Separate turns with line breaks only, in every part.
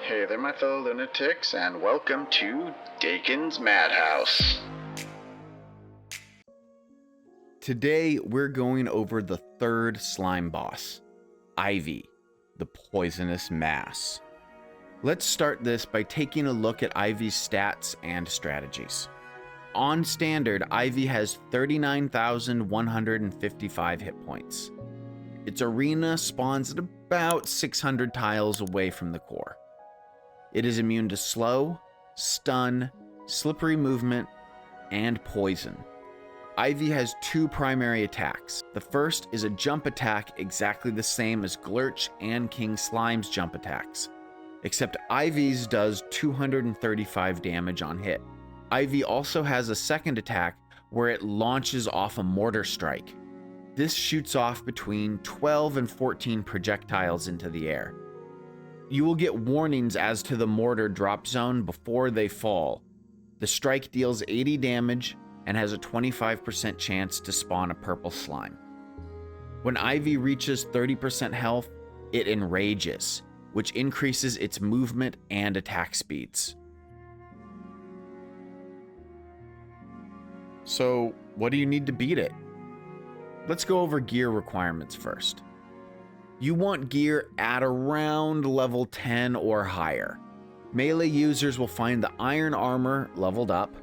Hey there, my fellow lunatics, and welcome to Dakon's Madhouse.
Today, we're going over the third slime boss, Ivy, the poisonous mass. Let's start this by taking a look at Ivy's stats and strategies. On standard, Ivy has 39,155 hit points. Its arena spawns at about 600 tiles away from the core. It is immune to slow, stun, slippery movement, and poison. Ivy has two primary attacks. The first is a jump attack exactly the same as Glurch and King Slime's jump attacks, except Ivy's does 235 damage on hit. Ivy also has a second attack where it launches off a mortar strike. This shoots off between 12 and 14 projectiles into the air. You will get warnings as to the mortar drop zone before they fall. The strike deals 80 damage and has a 25% chance to spawn a purple slime. When Ivy reaches 30% health, it enrages, which increases its movement and attack speeds. So, what do you need to beat it? Let's go over gear requirements first. You want gear at around level 10 or higher. Melee users will find the iron armor leveled up,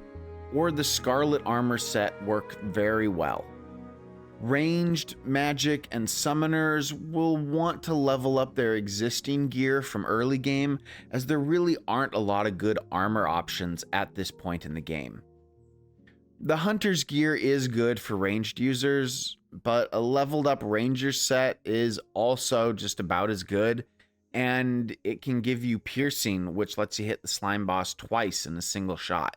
or the scarlet armor set work very well. Ranged, magic, and summoners will want to level up their existing gear from early game, as there really aren't a lot of good armor options at this point in the game. The hunter's gear is good for ranged users, but a leveled up ranger set is also just about as good, and it can give you piercing, which lets you hit the slime boss twice in a single shot.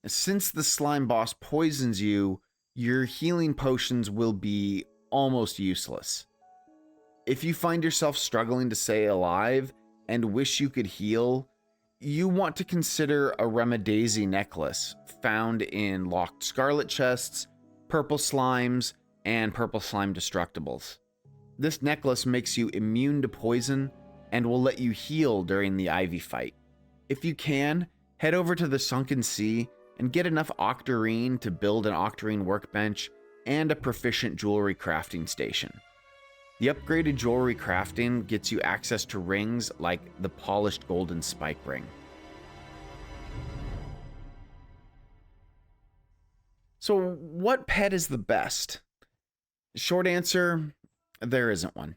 Since the slime boss poisons you, your healing potions will be almost useless. If you find yourself struggling to stay alive and wish you could heal, you want to consider a Remadaisy necklace found in locked scarlet chests, purple slimes, and purple slime destructibles. This necklace makes you immune to poison and will let you heal during the Ivy fight. If you can, head over to the Sunken Sea and get enough octarine to build an octarine workbench and a proficient jewelry crafting station. The upgraded jewelry crafting gets you access to rings like the polished golden spike ring. So, what pet is the best? Short answer, there isn't one.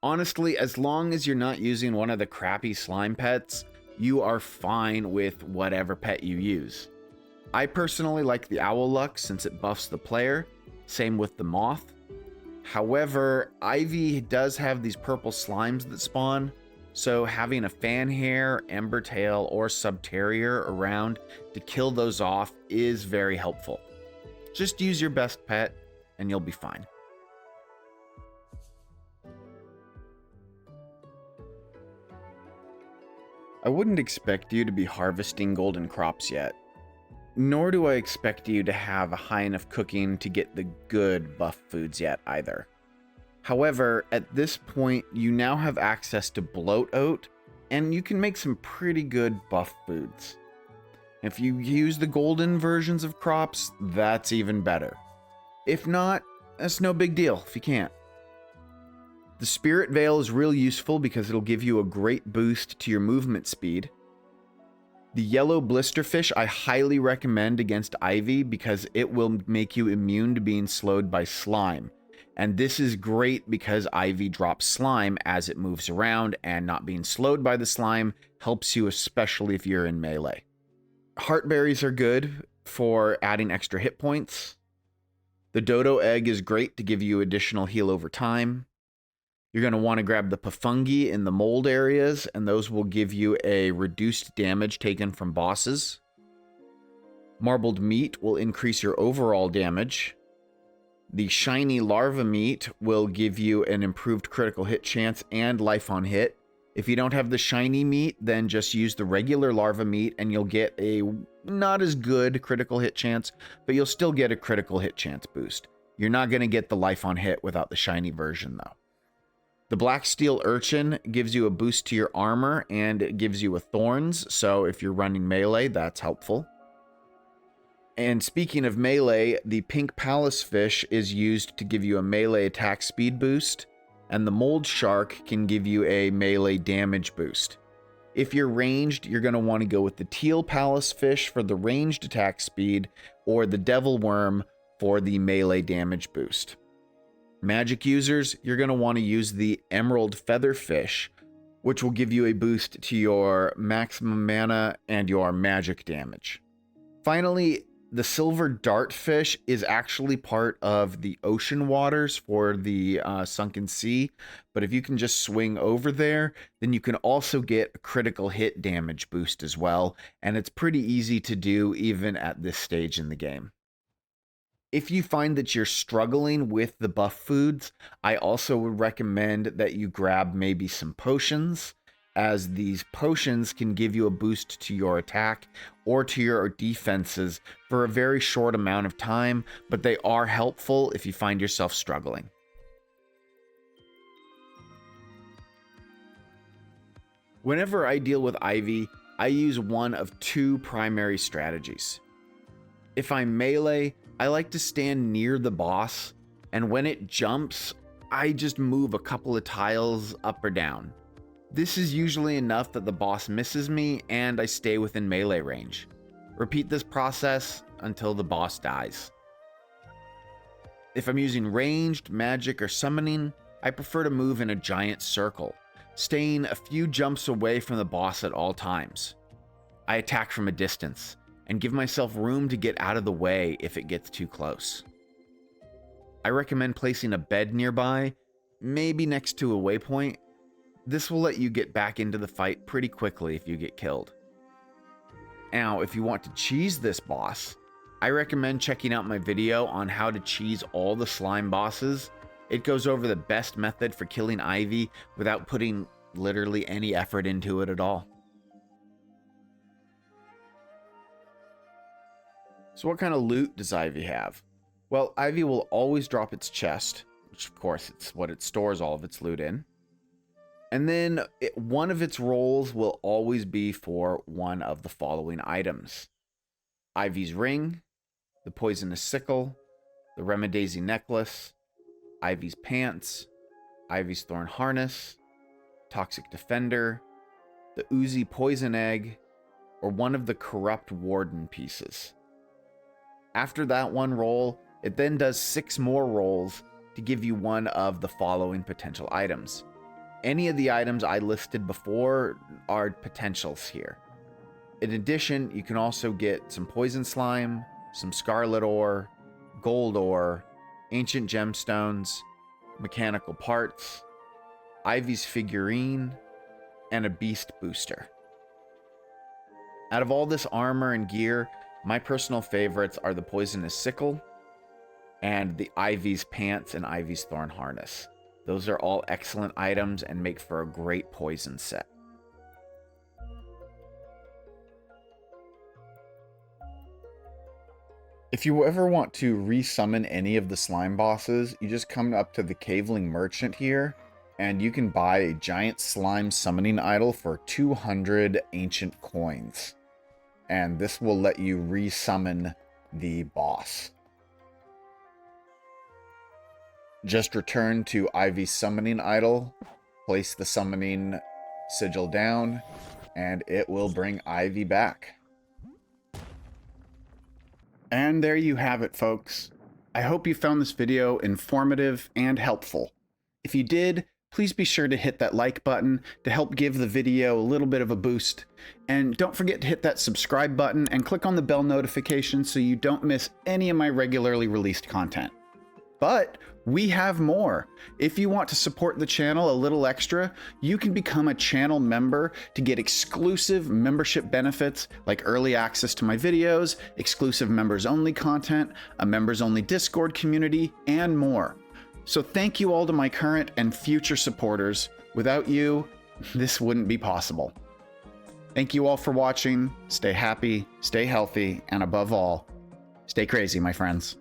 Honestly, as long as you're not using one of the crappy slime pets, you are fine with whatever pet you use. I personally like the Owlluck since it buffs the player, same with the Moth. However, Ivy does have these purple slimes that spawn, so having a Fanhair, Embertail, or Subterrier around to kill those off is very helpful. Just use your best pet and you'll be fine. I wouldn't expect you to be harvesting golden crops yet, nor do I expect you to have a high enough cooking to get the good buff foods yet either. However, at this point, you now have access to bloat oat, and you can make some pretty good buff foods. If you use the golden versions of crops, that's even better. If not, that's no big deal if you can't. The Spirit Veil is real useful because it'll give you a great boost to your movement speed. The yellow blisterfish I highly recommend against Ivy because it will make you immune to being slowed by slime. And this is great because Ivy drops slime as it moves around, and not being slowed by the slime helps you, especially if you're in melee. Heartberries are good for adding extra hit points. The dodo egg is great to give you additional heal over time. You're going to want to grab the Pafungi in the mold areas, and those will give you a reduced damage taken from bosses. Marbled meat will increase your overall damage. The shiny larva meat will give you an improved critical hit chance and life on hit. If you don't have the shiny meat, then just use the regular larva meat and you'll get a not as good critical hit chance, but you'll still get a critical hit chance boost. You're not going to get the life on hit without the shiny version though. The Black Steel Urchin gives you a boost to your armor and it gives you a Thorns, so if you're running melee, that's helpful. And speaking of melee, the Pink Palace Fish is used to give you a melee attack speed boost, and the Mold Shark can give you a melee damage boost. If you're ranged, you're going to want to go with the Teal Palace Fish for the ranged attack speed, or the Devil Worm for the melee damage boost. Magic users, you're going to want to use the Emerald Feather Fish, which will give you a boost to your maximum mana and your magic damage. Finally, the Silver Dartfish is actually part of the ocean waters for the Sunken Sea, but if you can just swing over there, then you can also get a critical hit damage boost as well, and it's pretty easy to do even at this stage in the game. If you find that you're struggling with the buff foods, I also would recommend that you grab maybe some potions, as these potions can give you a boost to your attack or to your defenses for a very short amount of time, but they are helpful if you find yourself struggling. Whenever I deal with Ivy, I use one of two primary strategies. If I'm melee, I like to stand near the boss, and when it jumps, I just move a couple of tiles up or down. This is usually enough that the boss misses me and I stay within melee range. Repeat this process until the boss dies. If I'm using ranged, magic, or summoning, I prefer to move in a giant circle, staying a few jumps away from the boss at all times. I attack from a distance and give myself room to get out of the way if it gets too close. I recommend placing a bed nearby, maybe next to a waypoint. This will let you get back into the fight pretty quickly if you get killed. Now, if you want to cheese this boss, I recommend checking out my video on how to cheese all the slime bosses. It goes over the best method for killing Ivy without putting literally any effort into it at all. So what kind of loot does Ivy have? Well, Ivy will always drop its chest, which of course it's what it stores all of its loot in. And then one of its roles will always be for one of the following items: Ivy's ring, the poisonous sickle, the Remadaisy necklace, Ivy's pants, Ivy's thorn harness, toxic defender, the oozy poison egg, or one of the corrupt warden pieces. After that one roll, it then does 6 more rolls to give you one of the following potential items. Any of the items I listed before are potentials here. In addition, you can also get some poison slime, some scarlet ore, gold ore, ancient gemstones, mechanical parts, Ivy's figurine, and a beast booster. Out of all this armor and gear, my personal favorites are the poisonous sickle and the Ivy's pants and Ivy's thorn harness. Those are all excellent items and make for a great poison set. If you ever want to resummon any of the slime bosses, you just come up to the Caveling Merchant here, and you can buy a giant slime summoning idol for 200 ancient coins. And this will let you resummon the boss. Just return to Ivy's summoning idol, place the summoning sigil down, and it will bring Ivy back. And there you have it, folks. I hope you found this video informative and helpful. If you did, please be sure to hit that like button to help give the video a little bit of a boost. And don't forget to hit that subscribe button and click on the bell notification so you don't miss any of my regularly released content. But we have more. If you want to support the channel a little extra, you can become a channel member to get exclusive membership benefits like early access to my videos, exclusive members only content, a members only Discord community, and more. So thank you all to my current and future supporters. Without you, this wouldn't be possible. Thank you all for watching. Stay happy, stay healthy, and above all, stay crazy, my friends.